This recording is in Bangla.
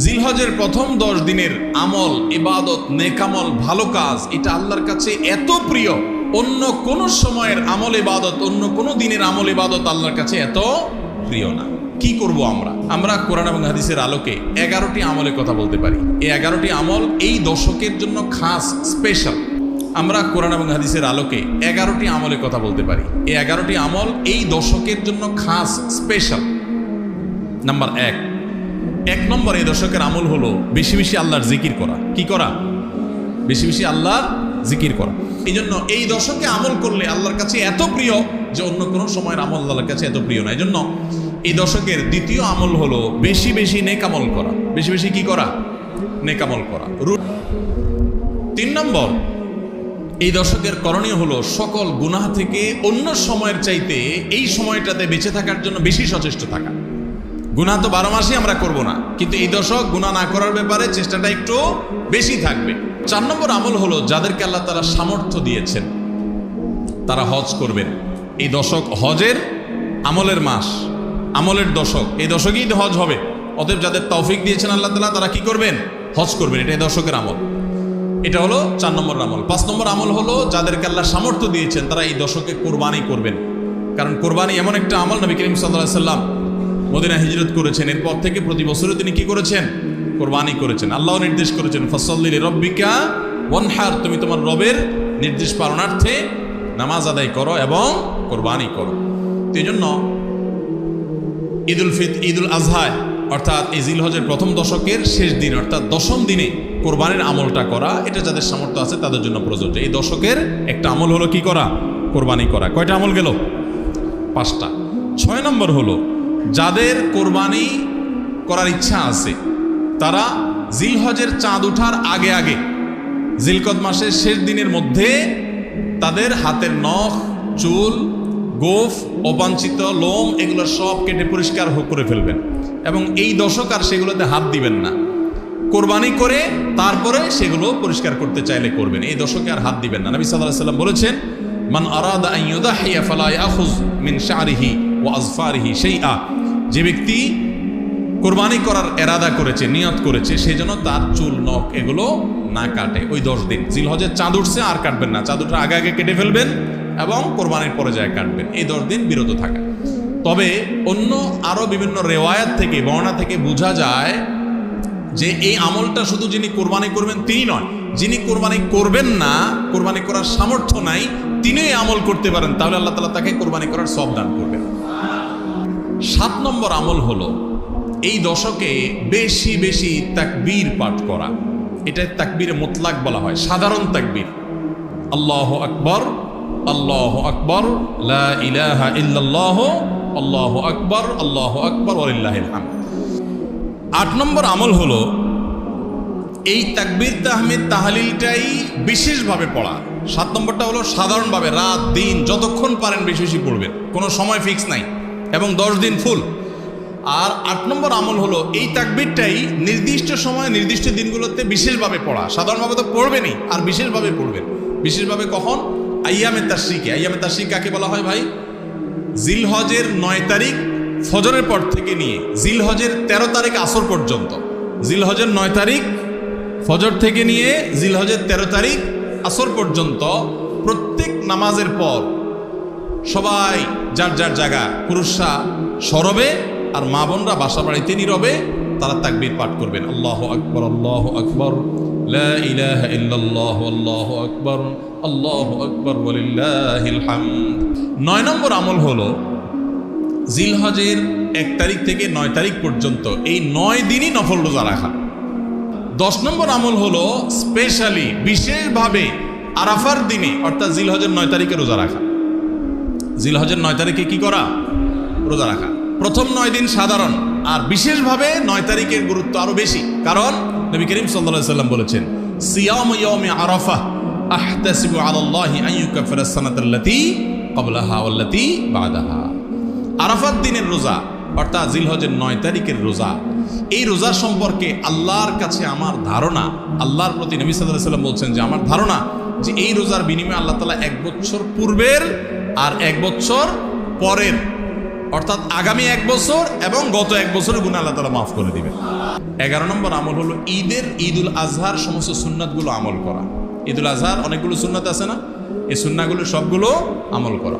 জিলহজের প্রথম 10 দিনের আমল, ইবাদত, নেকামল, ভালো কাজ, এটা আল্লাহর কাছে এত প্রিয়, অন্য কোন সময়ের আমল ইবাদত, অন্য কোন দিনের আমল ইবাদত আল্লাহর কাছে এত প্রিয় না। কি করব আমরা কোরআন এবং হাদিসের আলোকে 11টি আমলের কথা বলতে পারি। এই 11টি আমল এই দশকের জন্য খাস, স্পেশাল। আমরা কোরআন এবং হাদিসের আলোকে 11টি আমলের কথা বলতে পারি। এই 11টি আমল এই দশকের জন্য খাস, স্পেশাল। নাম্বার 1 নম্বর এই দশকের আমল হলো বেশি বেশি আল্লাহর জিকির করা। কি করা? বেশি বেশি আল্লাহর জিকির করা। এই জন্য এই দশকে আমল করলে আল্লাহর কাছে এত প্রিয় যে অন্য কোনো সময়ের আমল আল্লাহর কাছে এত প্রিয় না। এই জন্য এই দশকের দ্বিতীয় আমল হলো বেশি বেশি নেকামল করা। বেশি বেশি কি করা? নেকামল করা। 3 নম্বর এই দশকের করণীয় হলো সকল গুনাহ থেকে অন্য সময়ের চাইতে এই সময়টাতে বেঁচে থাকার জন্য বেশি সচেষ্ট থাকা। গুনাহ তো 12 মাসই আমরা করব না, কিন্তু এই দশক গুনাহ না করার ব্যাপারে চেষ্টাটা একটু বেশি থাকবে। 4 নম্বর আমল হলো যাদেরকে আল্লাহ তাআলা সামর্থ্য দিয়েছেন তারা হজ করবেন। এই দশক হজের আমলের মাস, আমলের দশক। এই দশকেই হজ হবে। অতএব যাদের তৌফিক দিয়েছেন আল্লাহ তাআলা তারা কি করবেন? হজ করবেন। এটা এই দশকের আমল। এটা হলো 4 নম্বর আমল। 5 নম্বর আমল হলো যাদেরকে আল্লাহ সামর্থ্য দিয়েছেন তারা এই দশকে কোরবানি করবেন। কারণ কোরবানি এমন একটা আমল, নবী করিম সাল্লাল্লাহু আলাইহি সাল্লাম মদিনা হিজরত করেছেন, এরপর থেকে প্রতি বছরে তিনি কি করেছেন? কোরবানি করেছেন। আল্লাহ নির্দেশ করেছেন ফাসাল্লি লিরাব্বিকা ওয়ানহার, তুমি তোমার রবের নির্দেশ পালনার্থে নামাজ আদায় করো এবং কোরবানি করো। এই জন্য ঈদুল আজহা অর্থাৎ এই জিলহজের প্রথম দশকের শেষ দিন অর্থাৎ 10ম দিনে কোরবানির আমলটা করা, এটা যাদের সামর্থ্য আছে তাদের জন্য প্রযোজ্য। এই দশকের একটা আমল হলো কি করা? কোরবানি করা। কয়টা আমল গেল? 5টা। 6 নম্বর হলো যাদের কোরবানি করার ইচ্ছা আছে তারা জিলহজের চাঁদ ওঠার আগে আগে জিলকদ মাসের শেষ দিনের মধ্যে তাদের হাতের নখ, চুল, গোফ, অবাঞ্ছিত লোম এগুলো সব কেটে পরিষ্কার করে ফেলবেন এবং এই দশক আর সেগুলোতে হাত দিবেন না। কোরবানি করে তারপরে সেগুলো পরিষ্কার করতে চাইলে করবেন, এই দশকে আর হাত দিবেন না। নবী সাল্লাল্লাহু আলাইহি সাল্লাম বলেছেন মান আরাদা আন ইউদাহিয়া ফালা ইয়াখুয মিন শা'রিহি ওয়া আযফারিহি শাইআ, যে ব্যক্তি কোরবানি করার এরাদা করেছে, নিয়ত করেছে, সেই জন্য তার চুল, নখ এগুলো না কাটে ওই 10 দিন। জিলহজের চাঁদ উঠছে আর কাটবেন না, চাঁদ উঠার আগে আগে কেটে ফেলবেন এবং কোরবানির পরে যায় কাটবেন। এই 10 দিন বিরত থাকা। তবে অন্য আরো বিভিন্ন রেওয়ায়াত থেকে, বর্ণনা থেকে বোঝা যায় যে এই আমলটা শুধু যিনি কোরবানি করবেন তিনি নয়, যিনি কোরবানি করবেন না, কোরবানি করার সামর্থ্য নাই, তিনি এই আমল করতে পারেন, তাহলে আল্লাহ তাআলা তাকে কোরবানি করার সওয়াব দান করবেন। 7 নম্বর আমল হলো এই দশকে বেশি বেশি তাকবীর পাঠ করা। এটা তাকবীরে মুতলাক বলা হয়, সাধারণ তাকবীর। আল্লাহু আকবার, আল্লাহু আকবার, লা ইলাহা ইল্লাল্লাহ, আল্লাহু আকবার, আল্লাহু আকবার ওয়ালিল্লাহিল হামদ। 8 নম্বর আমল হলো এই তাকবীর, তাহমিদ, তাহলিলটাই বিশেষভাবে পড়া। 7 নম্বরটা হলো সাধারণভাবে রাত দিন যতক্ষণ পারেন বেশি বেশি পড়বেন, কোনো সময় ফিক্স নাই এবং 10 দিন ফুল। আর 8 নম্বর আমল হলো এই তাকবীরটাই নির্দিষ্ট সময় নির্দিষ্ট দিনগুলোতে বিশেষভাবে পড়া। সাধারণভাবে তো পড়বেনই, আর বিশেষভাবে পড়বেন। বিশেষভাবে কখন? আইয়ামে তাশরিকে। আইয়ামে তাশরিক কাকে বলা হয় ভাই? জিলহজের 9 তারিখ ফজরের পর থেকে নিয়ে জিলহজের 13 তারিখ আসর পর্যন্ত। জিলহজের 9 তারিখ ফজর থেকে নিয়ে জিলহজের 13 তারিখ আসর পর্যন্ত প্রত্যেক নামাজের পর সবাই যার যার জায়গা, পুরুষরা সরবে আর মা বোনরা বাসা বাড়িতে নীরবে তারা তাকবীর পাঠ করবেন। আল্লাহু আকবার, আল্লাহু আকবার, লা ইলাহা ইল্লাল্লাহ, আল্লাহু আকবার, আল্লাহু আকবার ওয়ালিল্লাহিল হামদ। 9 নম্বর আমল হলো জিলহজের 1 তারিখ থেকে 9 তারিখ পর্যন্ত এই 9 দিনই নফল রোজা রাখা। 10 নম্বর আমল হলো স্পেশালি বিশেষভাবে আরাফার দিনে অর্থাৎ জিলহজের 9 তারিখে রোজা রাখা। জিলহজের 9 তারিখে কি করা? রোজা রাখা। প্রথম 9 দিন সাধারণ, আর বিশেষভাবে 9 তারিখের গুরুত্ব আরো বেশি, কারণ নবী করিম সাল্লাল্লাহু আলাইহি সাল্লাম বলেছেন সিয়ামু ইয়াউমি আরাফা আহতাসিবু আলাল্লাহি আন ইউকাফিরা সানাতাল্লাতী ক্বাবলাহা ওয়াল্লাতী বাদাহা। আরাফাত দিনের রোজা অর্থাৎ জিলহজের 9 তারিখের রোজা, এই রোজা সম্পর্কে আল্লাহর কাছে আমার ধারণা, আল্লাহর প্রতি নবী সাল্লাল্লাহু আলাইহি সাল্লাম বলছেন যে আমার ধারণা যে এই রোজার বিনিময়ে আল্লাহ তাআলা 1 বছর পূর্বের আর 1 বছর পরের অর্থাৎ আগামী 1 বছর এবং গত 1 বছরের গুনাহ আল্লাহ তাআলা মাফ করে দিবেন। 11 নম্বর আমল হলো ঈদুল আজহার সমস্ত সুন্নাতগুলো আমল করা। ঈদুল আজহার অনেকগুলো সুন্নাত আছে না, এই সুন্নাহগুলো সবগুলো আমল করা।